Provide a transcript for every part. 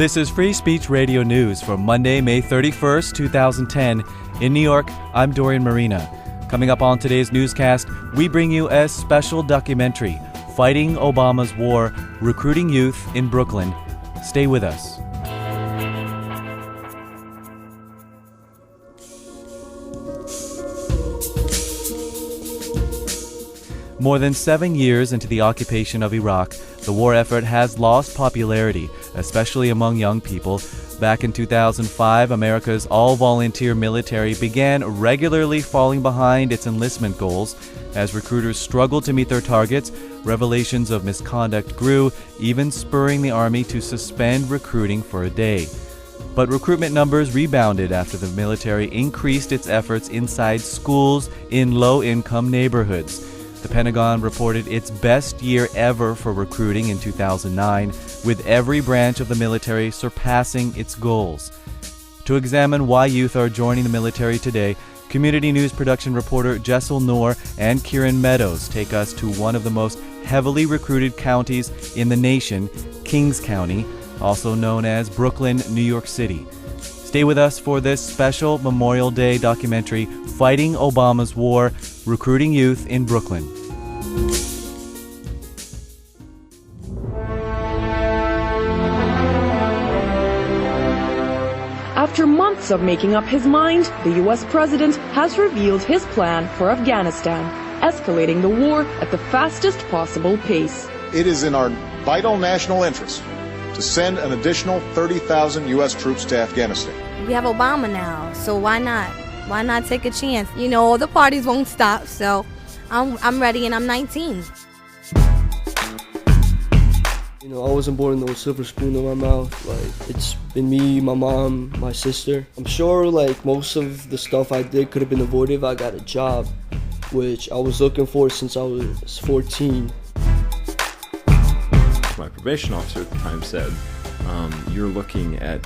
This is Free Speech Radio News for Monday, May 31st, 2010. In New York, I'm Dorian Marina. Coming up on today's newscast, we bring you a special documentary, Fighting Obama's War, Recruiting Youth in Brooklyn. Stay with us. More than 7 years into the occupation of Iraq, the war effort has lost popularity, especially among young people. Back in 2005, America's all-volunteer military began regularly falling behind its enlistment goals. As recruiters struggled to meet their targets, revelations of misconduct grew, even spurring the Army to suspend recruiting for a day. But recruitment numbers rebounded after the military increased its efforts inside schools in low-income neighborhoods. The Pentagon reported its best year ever for recruiting in 2009, with every branch of the military surpassing its goals. To examine why youth are joining the military today, community news production reporter Jaisal Noor and Kieran Meadows take us to one of the most heavily recruited counties in the nation, Kings County, also known as Brooklyn, New York City. Stay with us for this special Memorial Day documentary, Fighting Obama's War, Recruiting Youth in Brooklyn. After months of making up his mind, the U.S. president has revealed his plan for Afghanistan, escalating the war at the fastest possible pace. It is in our vital national interest to send an additional 30,000 U.S. troops to Afghanistan. We have Obama now, so why not? Why not take a chance? You know, all the parties won't stop, so I'm ready and I'm 19. You know, I wasn't born with no silver spoon in my mouth. Like, it's been me, my mom, my sister. I'm sure, like, most of the stuff I did could have been avoided if I got a job, which I was looking for since I was 14. My probation officer at the time said, you're looking at,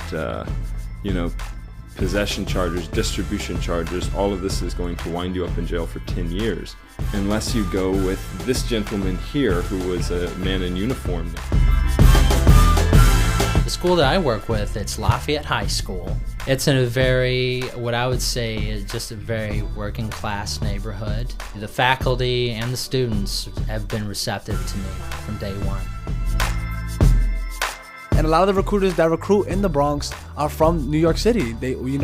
possession charges, distribution charges, all of this is going to wind you up in jail for 10 years. Unless you go with this gentleman here who was a man in uniform. The school that I work with, it's Lafayette High School. It's in a very, what I would say is just a very working class neighborhood. The faculty and the students have been receptive to me from day one. And a lot of the recruiters that recruit in the Bronx are from New York City. We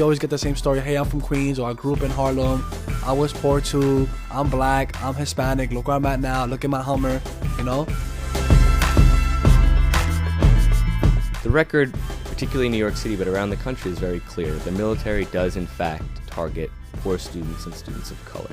always get the same story. Hey, I'm from Queens, or I grew up in Harlem. I was poor too. I'm black. I'm Hispanic. Look where I'm at now. Look at my Hummer. You know. The record, particularly in New York City, but around the country, is very clear. The military does, in fact, target poor students and students of color.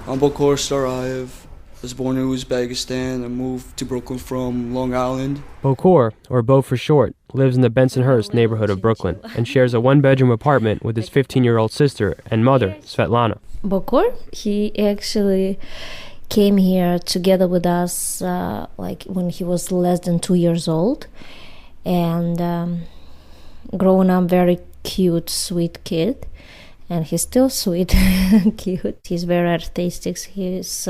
I'm Bokor Starayev. I was born in Uzbekistan and moved to Brooklyn from Long Island. Bokor, or Bo for short, lives in the Bensonhurst neighborhood of Brooklyn and shares a one-bedroom apartment with his 15-year-old sister and mother, Svetlana. Bokor, he actually came here together with us when he was less than 2 years old. And growing up, very cute, sweet kid. And he's still sweet, cute. He's very artistic. He's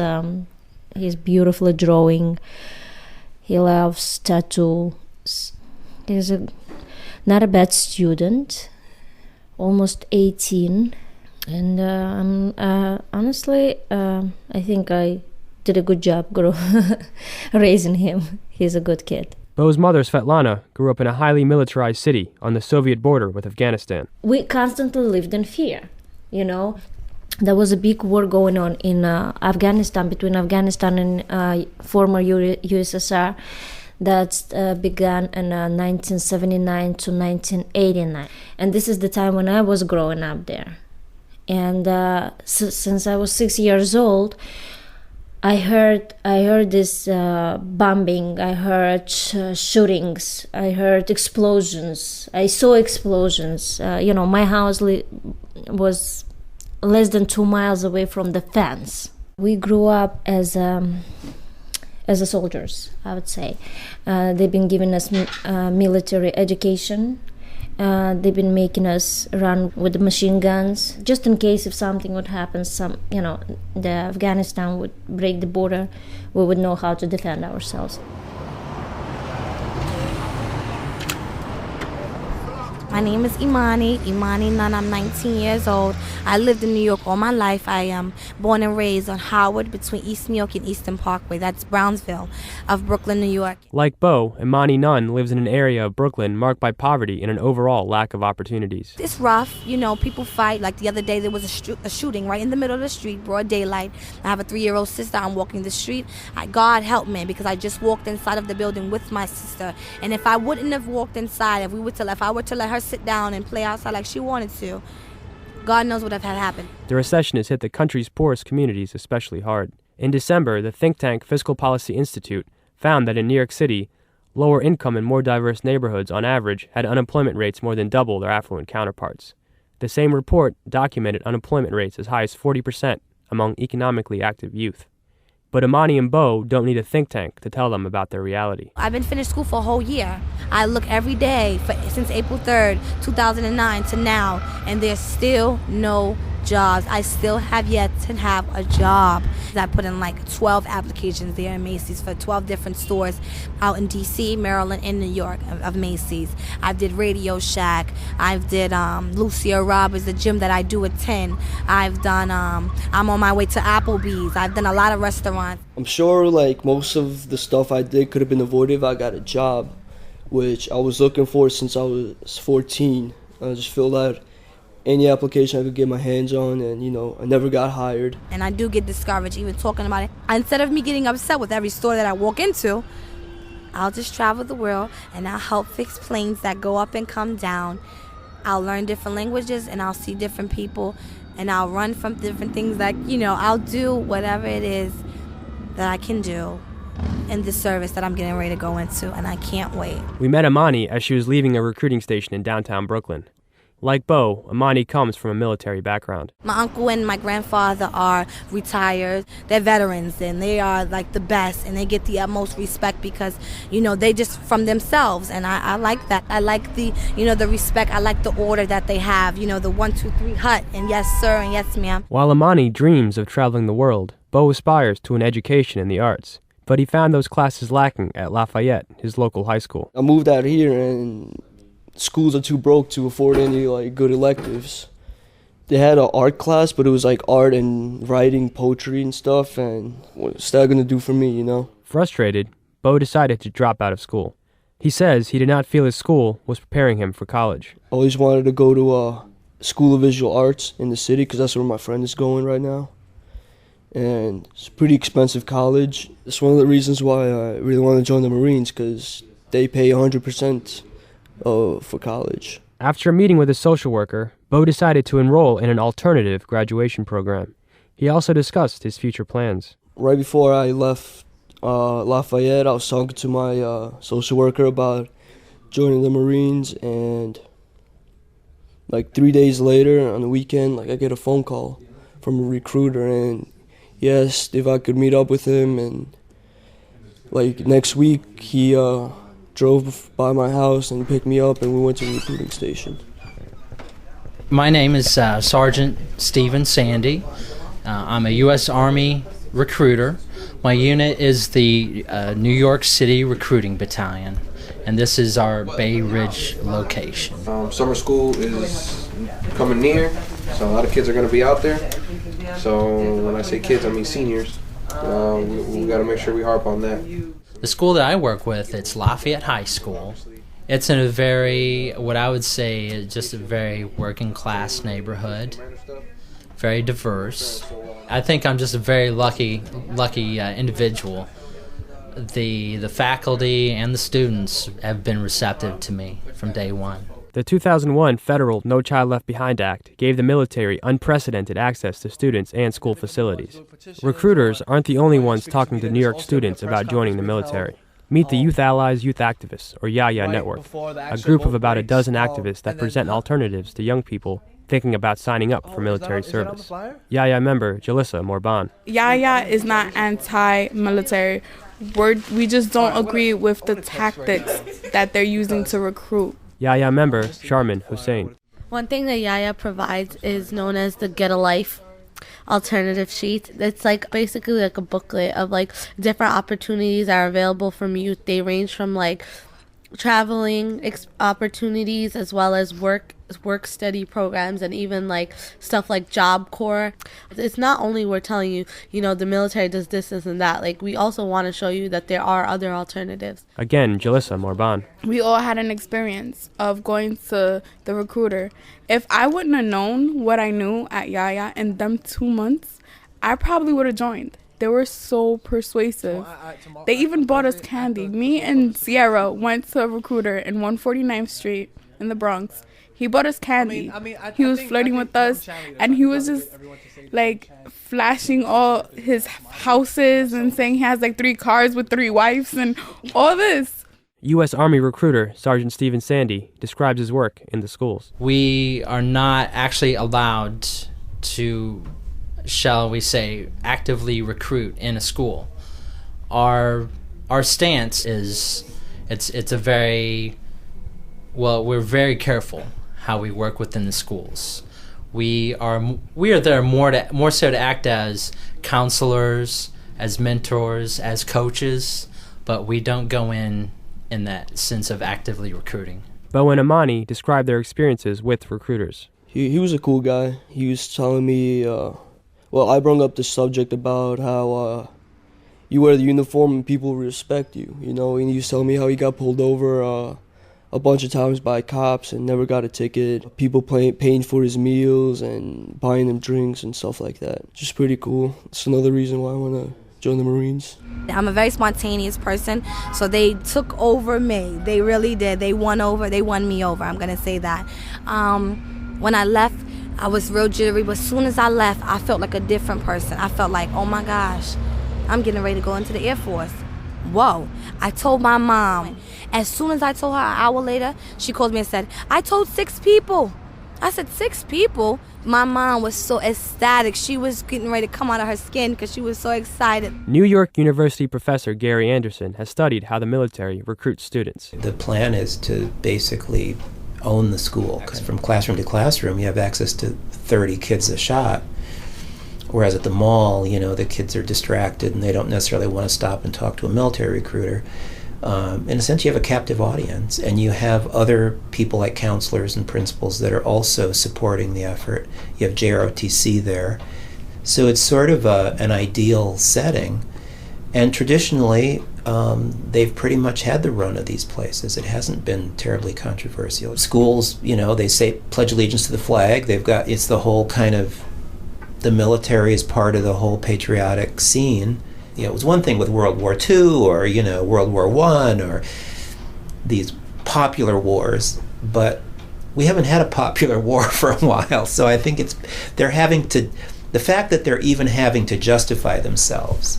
beautifully drawing. He loves tattoos. He's not a bad student, almost 18. And honestly, I think I did a good job raising him. He's a good kid. Bo's mother, Svetlana, grew up in a highly militarized city on the Soviet border with Afghanistan. We constantly lived in fear, you know. There was a big war going on in Afghanistan, between Afghanistan and former USSR, that began in 1979 to 1989. And this is the time when I was growing up there. And since I was 6 years old, I heard this bombing, I heard shootings, I heard explosions, I saw explosions. My house was less than 2 miles away from the fence. We grew up as soldiers, I would say. They've been giving us military education, They've been making us run with the machine guns, just in case if something would happen, the Afghanistan would break the border, we would know how to defend ourselves. My name is Imani Nunn. I'm 19 years old. I lived in New York all my life. I am born and raised on Howard between East New York and Eastern Parkway. That's Brownsville of Brooklyn, New York. Like Bo, Imani Nunn lives in an area of Brooklyn marked by poverty and an overall lack of opportunities. It's rough. People fight. Like the other day, there was a shooting right in the middle of the street, broad daylight. I have a 3-year-old sister. I'm walking the street. God help me, because I just walked inside of the building with my sister. And if I wouldn't have walked inside, if I were to let her sit down and play outside like she wanted to, God knows what would have happened. The recession has hit the country's poorest communities especially hard. In December, the think tank Fiscal Policy Institute found that in New York City, lower income and more diverse neighborhoods on average had unemployment rates more than double their affluent counterparts. The same report documented unemployment rates as high as 40% among economically active youth. But Imani and Bo don't need a think tank to tell them about their reality. I've been finished school for a whole year. I look every day since April 3rd, 2009 to now, and there's still no jobs. I still have yet to have a job. I put in like 12 applications there in Macy's for 12 different stores out in D.C., Maryland, and New York of Macy's. I did Radio Shack. I did Lucia Roberts, the gym that I do attend. I've done, I'm on my way to Applebee's. I've done a lot of restaurants. I'm sure most of the stuff I did could have been avoided if I got a job, which I was looking for since I was 14. I just filled out any application I could get my hands on, and I never got hired. And I do get discouraged even talking about it. Instead of me getting upset with every store that I walk into, I'll just travel the world and I'll help fix planes that go up and come down. I'll learn different languages and I'll see different people, and I'll run from different things I'll do whatever it is that I can do in the service that I'm getting ready to go into, and I can't wait. We met Imani as she was leaving a recruiting station in downtown Brooklyn. Like Bo, Imani comes from a military background. My uncle and my grandfather are retired. They're veterans, and they are the best, and they get the utmost respect because, they just from themselves, and I like that. I like the respect. I like the order that they have, the 1, 2, 3 hut, and yes sir, and yes ma'am. While Imani dreams of traveling the world, Bo aspires to an education in the arts. But he found those classes lacking at Lafayette, his local high school. I moved out here, and schools are too broke to afford any good electives. They had an art class, but it was art and writing, poetry and stuff, and what's that gonna do for me, Frustrated, Bo decided to drop out of school. He says he did not feel his school was preparing him for college. I always wanted to go to a School of Visual Arts in the city because that's where my friend is going right now. And it's a pretty expensive college. It's one of the reasons why I really want to join the Marines, because they pay 100% for college. After a meeting with a social worker, Bo decided to enroll in an alternative graduation program. He also discussed his future plans. Right before I left Lafayette, I was talking to my social worker about joining the Marines, and 3 days later on the weekend, I get a phone call from a recruiter, and he asked if I could meet up with him, and next week he drove by my house and picked me up, and we went to the recruiting station. My name is Sergeant Stephen Sandy. I'm a U.S. Army recruiter. My unit is the New York City Recruiting Battalion, and this is our Bay Ridge location. Summer school is coming near, so a lot of kids are going to be out there. So when I say kids, I mean seniors. We got to make sure we harp on that. The school that I work with, it's Lafayette High School. It's in a very, what I would say is just a very working class neighborhood, very diverse. I think I'm just a very lucky individual. The faculty and the students have been receptive to me from day one. The 2001 federal No Child Left Behind Act gave the military unprecedented access to students and school facilities. Recruiters aren't the only ones talking to New York students about joining the military. Meet the Youth Allies Youth Activists, or YAYA Network, a group of about a dozen activists that present alternatives to young people thinking about signing up for military service. YAYA member Jalissa Morban. YAYA is not anti-military. We just don't agree with the tactics that they're using to recruit Yaya member Sharman Hussein. One thing that Yaya provides is known as the Get a Life alternative sheet. It's like basically like a booklet of like different opportunities that are available from youth. They range from like traveling opportunities as well as work study programs and even like stuff like Job Corps. It's not only we're telling you, you know, the military does this and that. Like, we also want to show you that there are other alternatives. Again, Jalissa Morban. We all had an experience of going to the recruiter. If I wouldn't have known what I knew at Yaya in them 2 months, I probably would have joined. They were so persuasive. They even bought us candy. Me and Sierra went to a recruiter in 149th Street in the Bronx. He bought us candy. He was flirting with us, and he was just like flashing all his houses and saying he has like 3 cars with 3 wives and all this. U.S. Army recruiter Sergeant Stephen Sandy describes his work in the schools. We are not actually allowed to, shall we say, actively recruit in a school. Our stance is it's a very, well, we're very careful how we work within the schools. We are there more so to act as counselors, as mentors, as coaches, but we don't go in that sense of actively recruiting. Bo and Amani describe their experiences with recruiters. He was a cool guy. He was telling me, I brought up the subject about how you wear the uniform and people respect you, you know, and he was telling me how he got pulled over a bunch of times by cops and never got a ticket. People paying for his meals and buying him drinks and stuff like that. Just pretty cool. It's another reason why I want to join the Marines. I'm a very spontaneous person, so they took over me. They really did. They won me over. I'm going to say that. When I left, I was real jittery, but as soon as I left, I felt like a different person. I felt like, oh my gosh, I'm getting ready to go into the Air Force. Whoa. I told my mom. As soon as I told her, an hour later, she called me and said, I told 6 people. I said, 6 people? My mom was so ecstatic. She was getting ready to come out of her skin because she was so excited. New York University professor Gary Anderson has studied how the military recruits students. The plan is to basically own the school, because from classroom to classroom, you have access to 30 kids a shot. Whereas at the mall, you know, the kids are distracted and they don't necessarily want to stop and talk to a military recruiter. In a sense, you have a captive audience, and you have other people like counselors and principals that are also supporting the effort. You have JROTC there. So it's sort of an ideal setting. And traditionally, they've pretty much had the run of these places. It hasn't been terribly controversial. Schools, you know, they say pledge allegiance to the flag. It's the whole kind of, the military is part of the whole patriotic scene. You know, it was one thing with World War II or, you know, World War I or these popular wars, but we haven't had a popular war for a while. So I think the fact that they're even having to justify themselves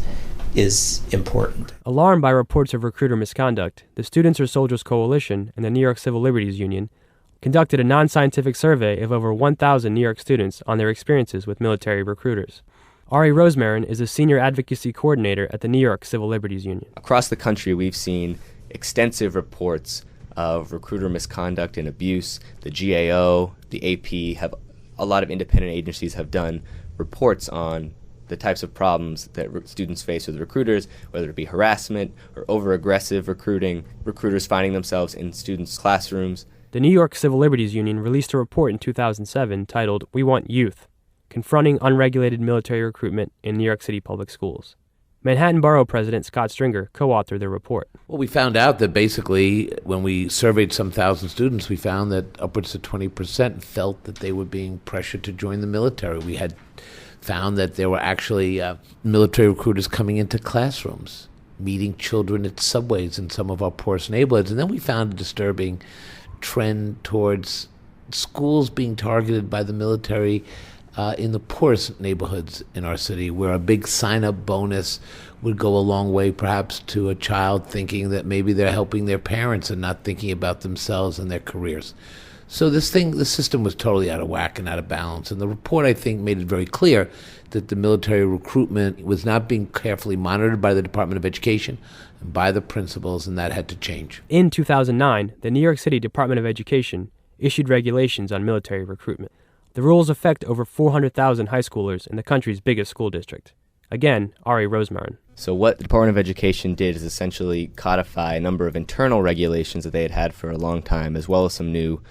is important. Alarmed by reports of recruiter misconduct, the Students or Soldiers Coalition and the New York Civil Liberties Union conducted a non-scientific survey of over 1,000 New York students on their experiences with military recruiters. Ari Rosemarin is a senior advocacy coordinator at the New York Civil Liberties Union. Across the country, we've seen extensive reports of recruiter misconduct and abuse. The GAO, the AP, a lot of independent agencies have done reports on the types of problems that students face with recruiters, whether it be harassment or over-aggressive recruiting, recruiters finding themselves in students' classrooms. The New York Civil Liberties Union released a report in 2007 titled We Want Youth, Confronting Unregulated Military Recruitment in New York City Public Schools. Manhattan Borough President Scott Stringer co-authored the report. Well, we found out that basically when we surveyed some 1,000 students, we found that upwards of 20% felt that they were being pressured to join the military. We had found that there were actually military recruiters coming into classrooms, meeting children at subways in some of our poorest neighborhoods. And then we found a disturbing trend towards schools being targeted by the military in the poorest neighborhoods in our city, where a big sign-up bonus would go a long way perhaps to a child thinking that maybe they're helping their parents and not thinking about themselves and their careers. So the system was totally out of whack and out of balance. And the report, I think, made it very clear that the military recruitment was not being carefully monitored by the Department of Education and by the principals, and that had to change. In 2009, the New York City Department of Education issued regulations on military recruitment. The rules affect over 400,000 high schoolers in the country's biggest school district. Again, Ari Rosemarin. So what the Department of Education did is essentially codify a number of internal regulations that they had had for a long time, as well as some new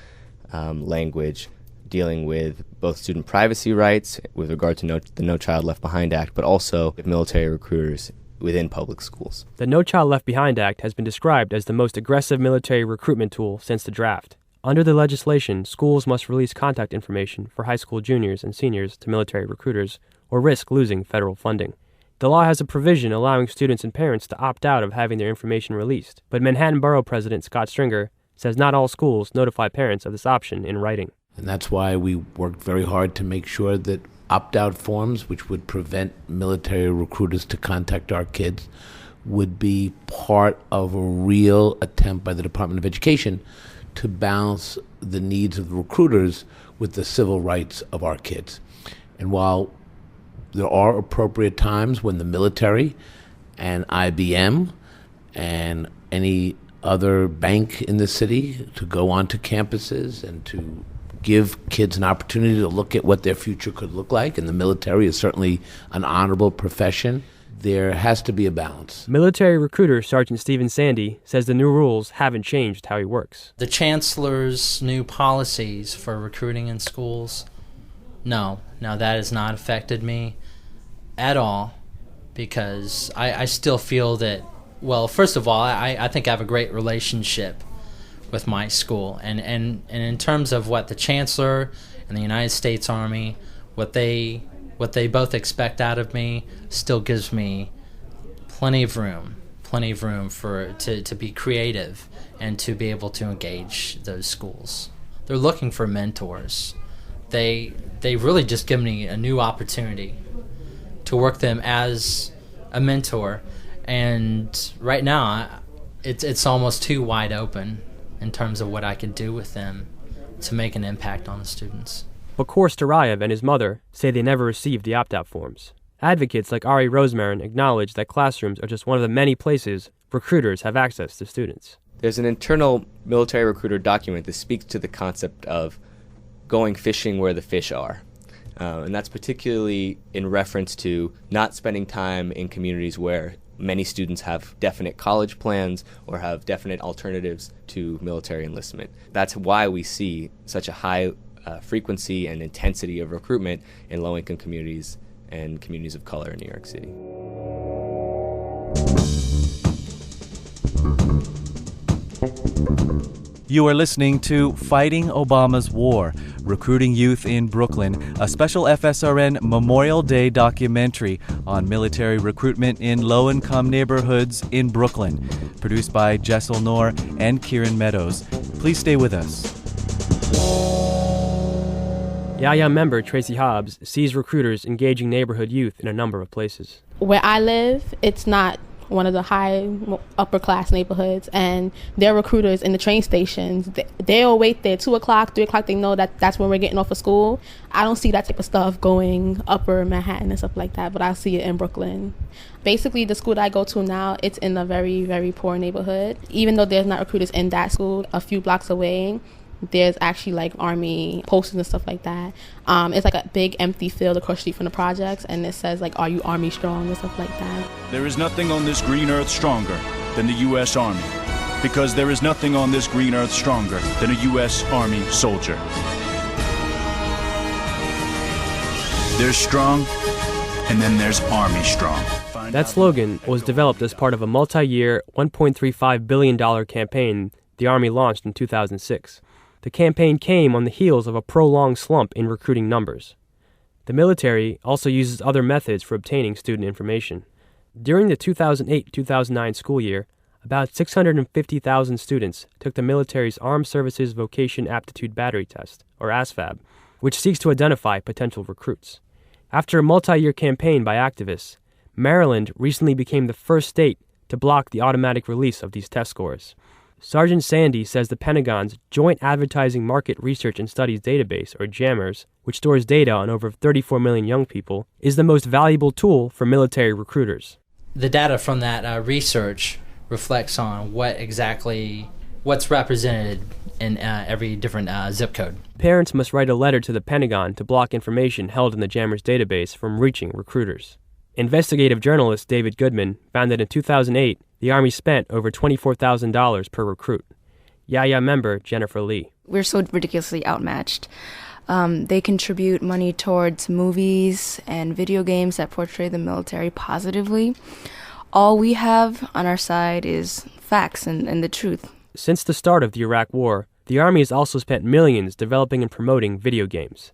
language dealing with both student privacy rights with regard to the No Child Left Behind Act, but also military recruiters within public schools. The No Child Left Behind Act has been described as the most aggressive military recruitment tool since the draft. Under the legislation, schools must release contact information for high school juniors and seniors to military recruiters or risk losing federal funding. The law has a provision allowing students and parents to opt out of having their information released, but Manhattan Borough President Scott Stringer says not all schools notify parents of this option in writing. And that's why we worked very hard to make sure that opt-out forms, which would prevent military recruiters to contact our kids, would be part of a real attempt by the Department of Education to balance the needs of the recruiters with the civil rights of our kids. And while there are appropriate times when the military and IBM and any other bank in the city to go onto campuses and to give kids an opportunity to look at what their future could look like, and the military is certainly an honorable profession, there has to be a balance. Military recruiter Sergeant Stephen Sandy says the new rules haven't changed how he works. The chancellor's new policies for recruiting in schools, no, that has not affected me at all, because I still feel that, well, first of all, I think I have a great relationship with my school. And in terms of what the chancellor and the United States Army, what they both expect out of me, still gives me plenty of room to be creative and to be able to engage those schools. They're looking for mentors. They really just give me a new opportunity to work them as a mentor. And right now, it's almost too wide open in terms of what I could do with them to make an impact on the students. Bakor Starayev and his mother say they never received the opt-out forms. Advocates like Ari Rosemarin acknowledge that classrooms are just one of the many places recruiters have access to students. There's an internal military recruiter document that speaks to the concept of going fishing where the fish are. And that's particularly in reference to not spending time in communities where many students have definite college plans or have definite alternatives to military enlistment. That's why we see such a high frequency and intensity of recruitment in low-income communities and communities of color in New York City. You are listening to Fighting Obama's War, Recruiting Youth in Brooklyn, a special FSRN Memorial Day documentary on military recruitment in low-income neighborhoods in Brooklyn, produced by Jaisal Noor and Kieran Meadows. Please stay with us. Yaya member Tracy Hobbs sees recruiters engaging neighborhood youth in a number of places. Where I live, it's not one of the high upper class neighborhoods, and their recruiters in the train stations, they'll wait there 2 o'clock, 3 o'clock. They know that's when we're getting off of school. I don't see that type of stuff going upper Manhattan and stuff like that, but I see it in Brooklyn. Basically, the school that I go to now, it's in a very, very poor neighborhood. Even though there's not recruiters in that school, a few blocks away, there's actually like Army posters and stuff like that. It's like a big empty field across the street from the projects, and it says like, "Are you Army strong?" and stuff like that. There is nothing on this green earth stronger than the U.S. Army, because there is nothing on this green earth stronger than a U.S. Army soldier. There's strong, and then there's Army strong. That slogan was developed as part of a multi-year, $1.35 billion campaign the Army launched in 2006. The campaign came on the heels of a prolonged slump in recruiting numbers. The military also uses other methods for obtaining student information. During the 2008-2009 school year, about 650,000 students took the military's Armed Services Vocation Aptitude Battery Test, or ASVAB, which seeks to identify potential recruits. After a multi-year campaign by activists, Maryland recently became the first state to block the automatic release of these test scores. Sergeant Sandy says the Pentagon's Joint Advertising Market Research and Studies Database, or JAMRS, which stores data on over 34 million young people, is the most valuable tool for military recruiters. The data from that research reflects on what's represented in every different zip code. Parents must write a letter to the Pentagon to block information held in the JAMRS database from reaching recruiters. Investigative journalist David Goodman found that in 2008, the Army spent over $24,000 per recruit. Yaya member Jennifer Lee. We're so ridiculously outmatched. They contribute money towards movies and video games that portray the military positively. All we have on our side is facts and the truth. Since the start of the Iraq War, the Army has also spent millions developing and promoting video games.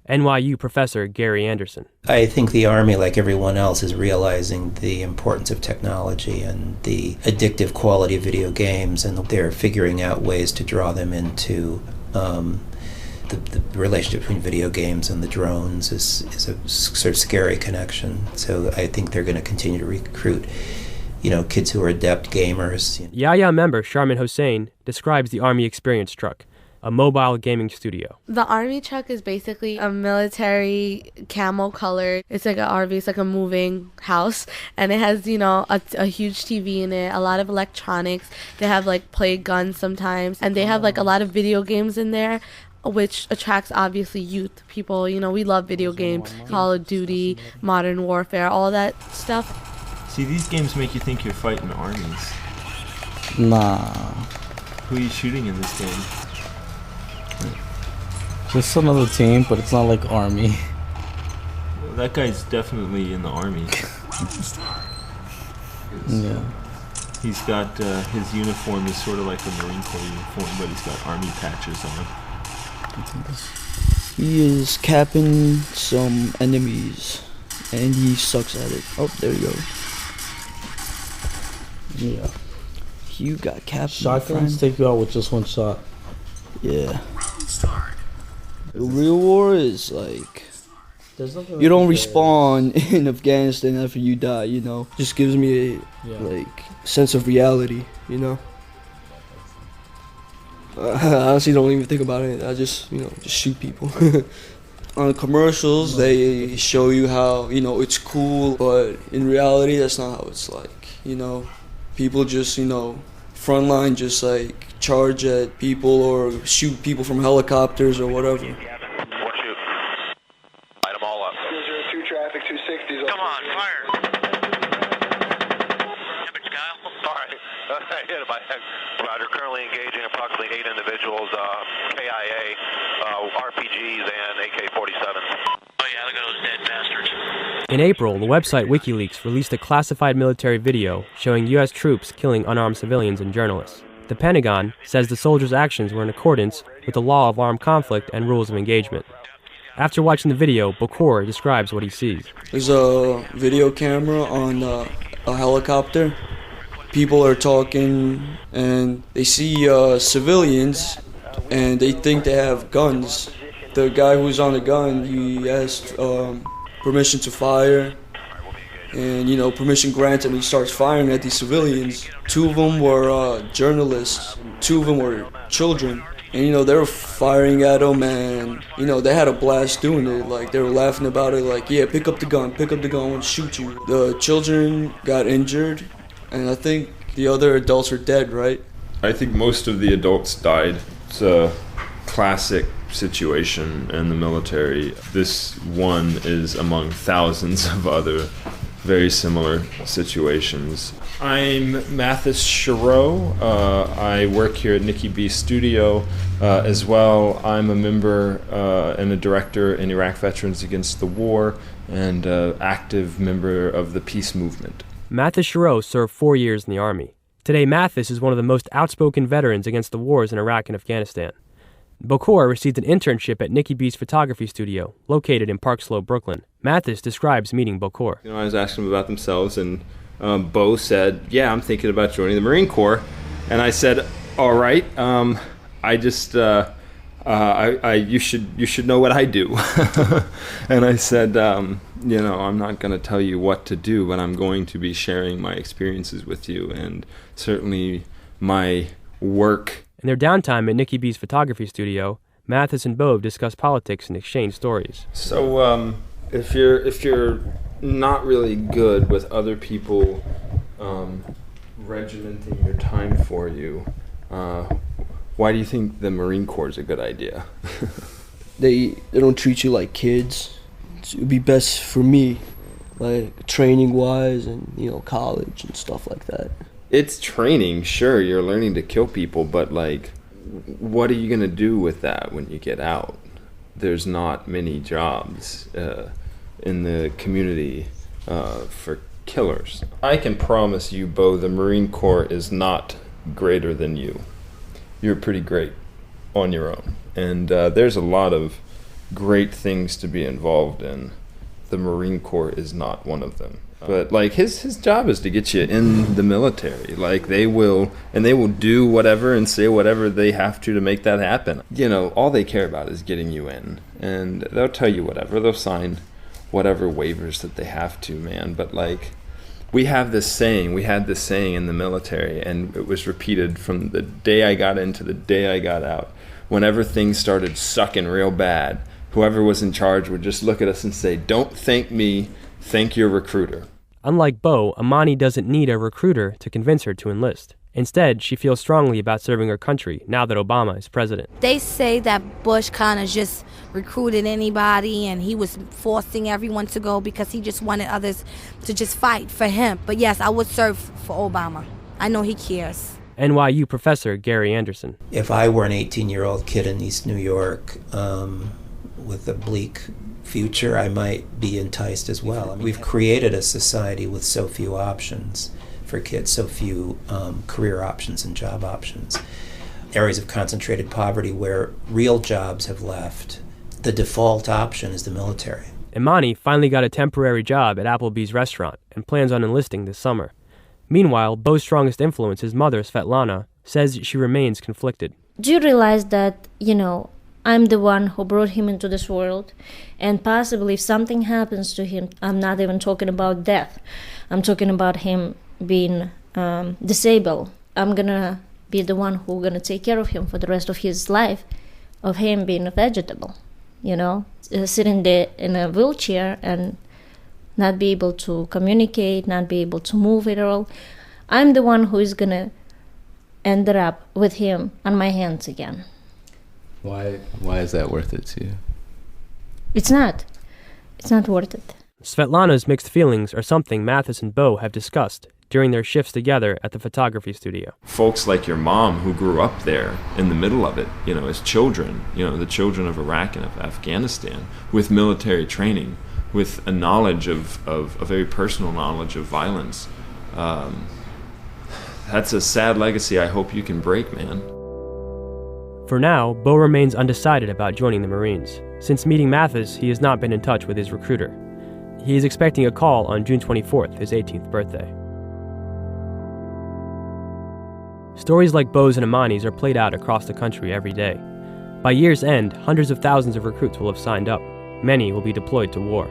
NYU professor Gary Anderson. I think the Army, like everyone else, is realizing the importance of technology and the addictive quality of video games, and they're figuring out ways to draw them into the relationship between video games and the drones is a sort of scary connection. So I think they're going to continue to recruit, kids who are adept gamers. Yaya member Sharmin Hossein describes the Army Experience Truck, a mobile gaming studio. The Army truck is basically a military camo color. It's like an RV, it's like a moving house. And it has, a huge TV in it, a lot of electronics. They have play guns sometimes. And they have a lot of video games in there, which attracts obviously youth people. We love video games, Call of Duty, Modern Warfare, all that stuff. See, these games make you think you're fighting armies. Nah. Who are you shooting in this game? Just another team, but it's not like Army. Well, that guy's definitely in the Army. Yeah. He's got his uniform is sort of like a Marine Corps uniform, but he's got Army patches on. He is capping some enemies, and he sucks at it. Oh, there you go. Yeah. You got capped. Shotguns take you out with just one shot. Yeah. The real war is you don't respawn in Afghanistan after you die, Just gives me a sense of reality, I honestly don't even think about it. I just shoot people. On commercials, they show you how, it's cool, but in reality, that's not how it's like, People just, frontline just charge at people or shoot people from helicopters or whatever. Light them all up. 202 traffic, 260s. Come on, fire. Damage, Kyle. All right. I hit him by head. Roger, currently engaging approximately 8 individuals, KIA, RPGs, and AK-47s. Oh yeah, look at those dead bastards. In April, the website WikiLeaks released a classified military video showing U.S. troops killing unarmed civilians and journalists. The Pentagon says the soldiers' actions were in accordance with the law of armed conflict and rules of engagement. After watching the video, Bakur describes what he sees. There's a video camera on a helicopter. People are talking, and they see civilians, and they think they have guns. The guy who's on the gun, he asked permission to fire, and permission granted, and he starts firing at these civilians. 2 of them were journalists, 2 of them were children, and they were firing at them, and they had a blast doing it. They were laughing about it, yeah, pick up the gun, I want to shoot you. The children got injured, and I think the other adults are dead, right? I think most of the adults died. It's a classic situation in the military. This one is among thousands of other very similar situations. I'm Mathis Shiro. I work here at Nikki B Studio as well. I'm a member and a director in Iraq Veterans Against the War and active member of the peace movement. Mathis Shiro served 4 years in the Army. Today, Mathis is one of the most outspoken veterans against the wars in Iraq and Afghanistan. Bakur received an internship at Nikki B's photography studio, located in Park Slope, Brooklyn. Mathis describes meeting Bakur. I was asking them about themselves, and Bo said, "Yeah, I'm thinking about joining the Marine Corps." And I said, "All right, I just, you should know what I do." And I said, I'm not going to tell you what to do, but I'm going to be sharing my experiences with you, and certainly my work. In their downtime at Nikki B's photography studio, Mathis and Bove discuss politics and exchange stories. So if you're not really good with other people regimenting your time for you, why do you think the Marine Corps is a good idea? They don't treat you like kids. It would be best for me, like training wise and college and stuff like that. It's training, sure, you're learning to kill people, but like, what are you gonna do with that when you get out? There's not many jobs in the community for killers. I can promise you, Bo, the Marine Corps is not greater than you. You're pretty great on your own, and there's a lot of great things to be involved in. The Marine Corps is not one of them. But like his job is to get you in the military. Like they will do whatever and say whatever they have to make that happen. All they care about is getting you in, and they'll tell you whatever. They'll sign whatever waivers that they have to, man. But like, we had this saying in the military, and it was repeated from the day I got in to the day I got out. Whenever things started sucking real bad, whoever was in charge would just look at us and say, "Don't thank me, thank your recruiter." Unlike Bo, Amani doesn't need a recruiter to convince her to enlist. Instead, she feels strongly about serving her country now that Obama is president. They say that Bush kind of just recruited anybody and he was forcing everyone to go because he just wanted others to just fight for him. But yes, I would serve for Obama. I know he cares. NYU professor Gary Anderson. If I were an 18-year-old kid in East New York with a bleak future, I might be enticed as well. We've created a society with so few options for kids, so few career options and job options. Areas of concentrated poverty where real jobs have left. The default option is the military. Imani finally got a temporary job at Applebee's restaurant and plans on enlisting this summer. Meanwhile, Bo's strongest influence, his mother, Svetlana, says she remains conflicted. Do you realize that, I'm the one who brought him into this world, and possibly if something happens to him, I'm not even talking about death. I'm talking about him being disabled. I'm gonna be the one who's gonna take care of him for the rest of his life, of him being a vegetable, sitting there in a wheelchair and not be able to communicate, not be able to move at all. I'm the one who is gonna end up with him on my hands again. Why is that worth it to you? It's not. It's not worth it. Svetlana's mixed feelings are something Mathis and Bo have discussed during their shifts together at the photography studio. Folks like your mom who grew up there in the middle of it, as children, the children of Iraq and of Afghanistan, with military training, with a knowledge of a very personal knowledge of violence. That's a sad legacy I hope you can break, man. For now, Bo remains undecided about joining the Marines. Since meeting Mathis, he has not been in touch with his recruiter. He is expecting a call on June 24th, his 18th birthday. Stories like Bo's and Amani's are played out across the country every day. By year's end, hundreds of thousands of recruits will have signed up. Many will be deployed to war.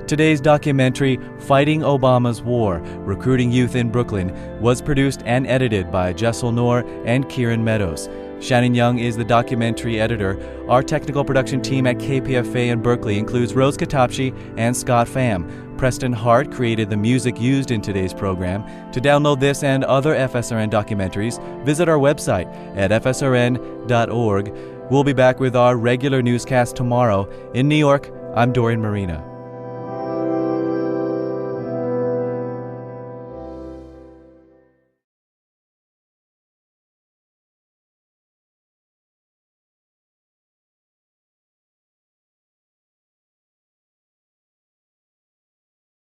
Today's documentary, Fighting Obama's War, Recruiting Youth in Brooklyn, was produced and edited by Jaisal Noor and Kieran Meadows. Shannon Young is the documentary editor. Our technical production team at KPFA in Berkeley includes Rose Katapchi and Scott Pham. Preston Hart created the music used in today's program. To download this and other FSRN documentaries, visit our website at fsrn.org. We'll be back with our regular newscast tomorrow. In New York, I'm Dorian Marina.